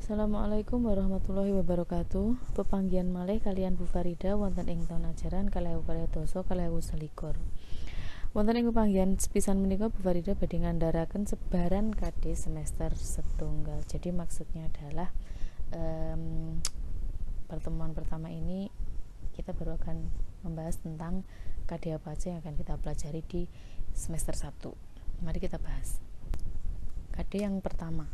Assalamualaikum warahmatullahi wabarakatuh. Pepanggihan malih kalian Bu Farida wonten ing taun ajaran 2020-2021. Wonten ing pepanggihan sepisan menika Bu Farida badhe ngandharaken sebaran KD semester setunggal. Jadi maksudnya adalah pertemuan pertama ini kita baru akan membahas tentang KD apa aja yang akan kita pelajari di semester 1. Mari kita bahas. KD yang pertama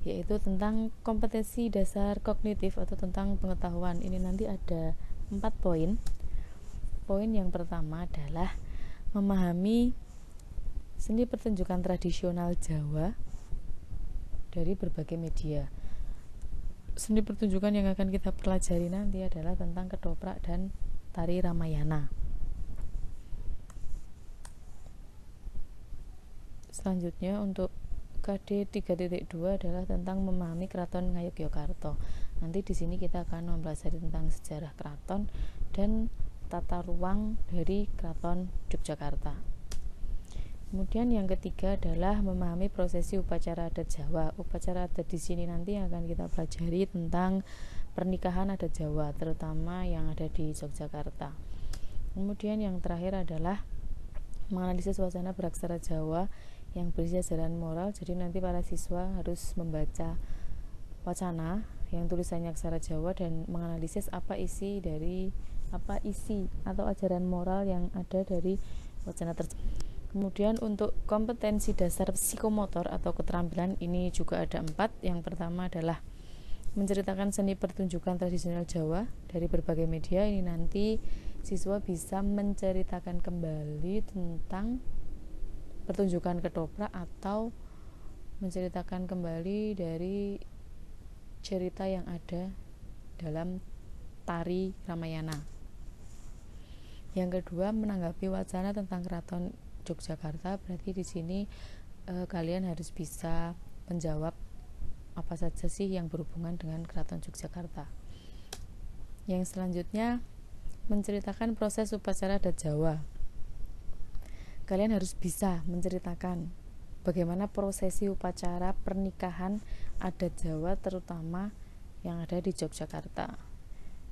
yaitu tentang kompetensi dasar kognitif atau tentang pengetahuan. Ini nanti ada 4 poin. Poin yang pertama adalah memahami seni pertunjukan tradisional Jawa dari berbagai media. Seni pertunjukan yang akan kita pelajari nanti adalah tentang ketoprak dan tari Ramayana. Selanjutnya untuk KD 3.2 adalah tentang memahami Keraton Ngayogyakarta. Nanti di sini kita akan mempelajari tentang sejarah keraton dan tata ruang dari Keraton Yogyakarta. Kemudian yang ketiga adalah memahami prosesi upacara adat Jawa. Upacara adat di sini nanti akan kita pelajari tentang pernikahan adat Jawa, terutama yang ada di Yogyakarta. Kemudian yang terakhir adalah menganalisis wacana beraksara Jawa yang berisi ajaran moral. Jadi nanti para siswa harus membaca wacana yang tulisannya aksara Jawa dan menganalisis apa isi atau ajaran moral yang ada dari wacana tersebut. Kemudian untuk kompetensi dasar psikomotor atau keterampilan ini juga ada 4. Yang pertama adalah menceritakan seni pertunjukan tradisional Jawa dari berbagai media. Ini nanti siswa bisa menceritakan kembali tentang pertunjukan ketoprak atau menceritakan kembali dari cerita yang ada dalam tari Ramayana. Yang kedua, menanggapi wacana tentang Keraton Yogyakarta. Berarti di sini kalian harus bisa menjawab apa saja sih yang berhubungan dengan Keraton Yogyakarta. Yang selanjutnya, menceritakan proses upacara adat Jawa. Kalian harus bisa menceritakan bagaimana prosesi upacara pernikahan adat Jawa terutama yang ada di Yogyakarta.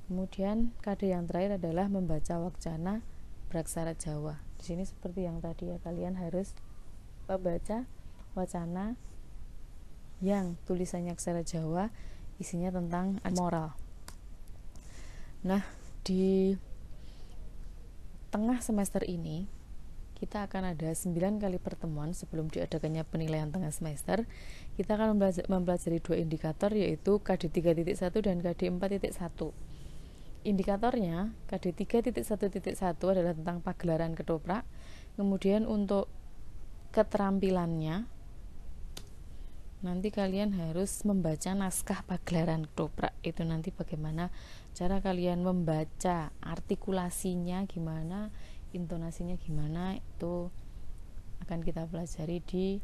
Kemudian KD yang terakhir adalah membaca wacana beraksara Jawa. Di sini seperti yang tadi ya, kalian harus membaca wacana yang tulisannya aksara Jawa, isinya tentang moral. Nah, di tengah semester ini kita akan ada 9 kali pertemuan sebelum diadakannya penilaian tengah semester. Kita akan mempelajari 2 indikator, yaitu KD 3.1 dan KD 4.1. Indikatornya KD 3.1.1 adalah tentang pagelaran ketoprak. Kemudian untuk keterampilannya nanti kalian harus membaca naskah pagelaran ketoprak. Itu nanti bagaimana cara kalian membaca, artikulasinya gimana, intonasinya gimana, itu akan kita pelajari di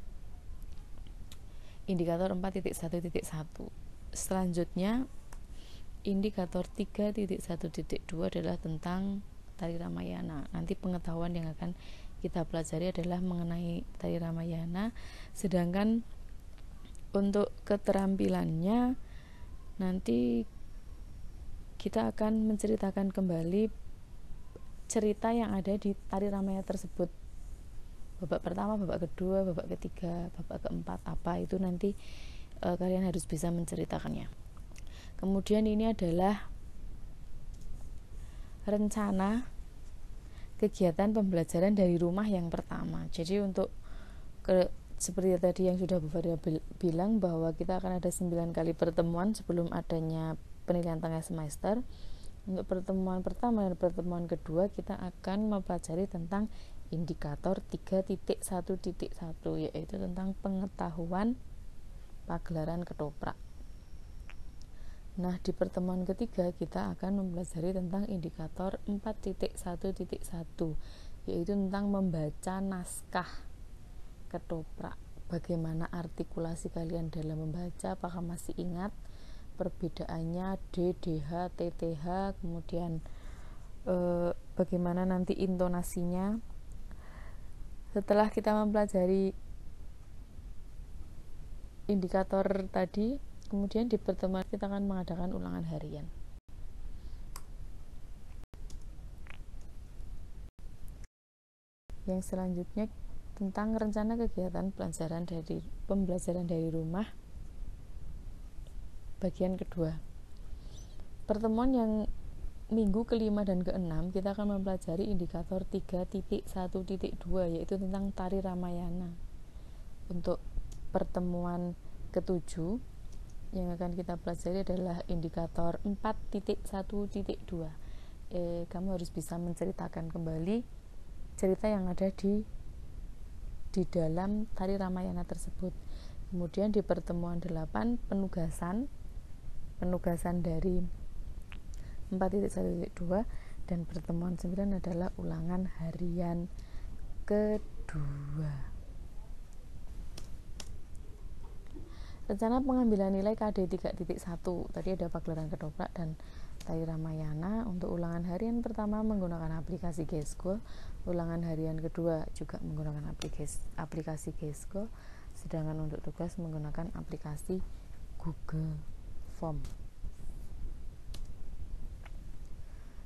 indikator 4.1.1. Selanjutnya indikator 3.1.2 adalah tentang tari Ramayana. Nanti pengetahuan yang akan kita pelajari adalah mengenai tari Ramayana. Sedangkan untuk keterampilannya nanti kita akan menceritakan kembali cerita yang ada di tari Ramayana tersebut. Babak pertama, babak kedua, babak ketiga, babak keempat, apa itu nanti kalian harus bisa menceritakannya. Kemudian ini adalah rencana kegiatan pembelajaran dari rumah yang pertama. Jadi untuk seperti tadi yang sudah Bu Faria bilang bahwa kita akan ada 9 kali pertemuan sebelum adanya penilaian tengah semester. Untuk pertemuan pertama dan pertemuan kedua kita akan mempelajari tentang indikator 3.1.1, yaitu tentang pengetahuan pagelaran ketoprak. Nah, di pertemuan ketiga kita akan mempelajari tentang indikator 4.1.1, yaitu tentang membaca naskah ketoprak. Bagaimana artikulasi kalian dalam membaca, apakah masih ingat perbedaannya D, DH, TTH, kemudian bagaimana nanti intonasinya. Setelah kita mempelajari indikator tadi, Kemudian di pertemuan kita akan mengadakan ulangan harian. Yang selanjutnya tentang rencana kegiatan pembelajaran dari rumah bagian kedua. Pertemuan yang minggu ke-5 dan ke-6 kita akan mempelajari indikator 3.1.2 yaitu tentang tari Ramayana. Untuk pertemuan ke-7 yang akan kita pelajari adalah indikator 4.1.2. Kamu harus bisa menceritakan kembali cerita yang ada di dalam tari Ramayana tersebut. Kemudian di pertemuan 8 penugasan dari 4.1.2 dan pertemuan 9 adalah ulangan harian kedua. Rencana pengambilan nilai KD 3.1 tadi ada pagelaran ketoprak dan tari Ramayana. Untuk ulangan harian pertama menggunakan aplikasi Gesco, ulangan harian kedua juga menggunakan aplikasi Gesco, sedangkan untuk tugas menggunakan aplikasi Google Form.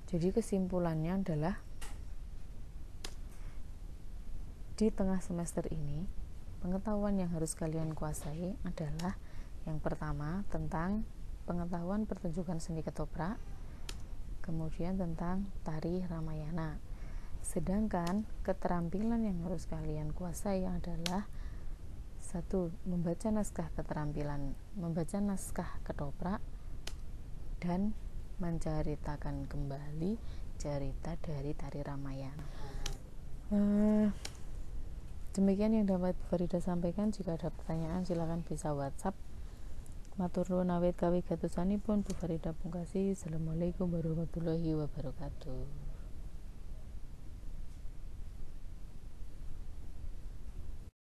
Jadi kesimpulannya adalah di tengah semester ini pengetahuan yang harus kalian kuasai adalah yang pertama tentang pengetahuan pertunjukan seni ketoprak, kemudian tentang tari Ramayana. Sedangkan keterampilan yang harus kalian kuasai adalah 1. Membaca naskah keterampilan, membaca naskah ketoprak, dan menceritakan kembali cerita dari tari Ramayana. Demikian yang dapat Farida sampaikan. Jika ada pertanyaan silakan bisa WhatsApp. Matur nuwun awit kawigatosipun Bu Farida pungkasi. Assalamualaikum warahmatullahi wabarakatuh.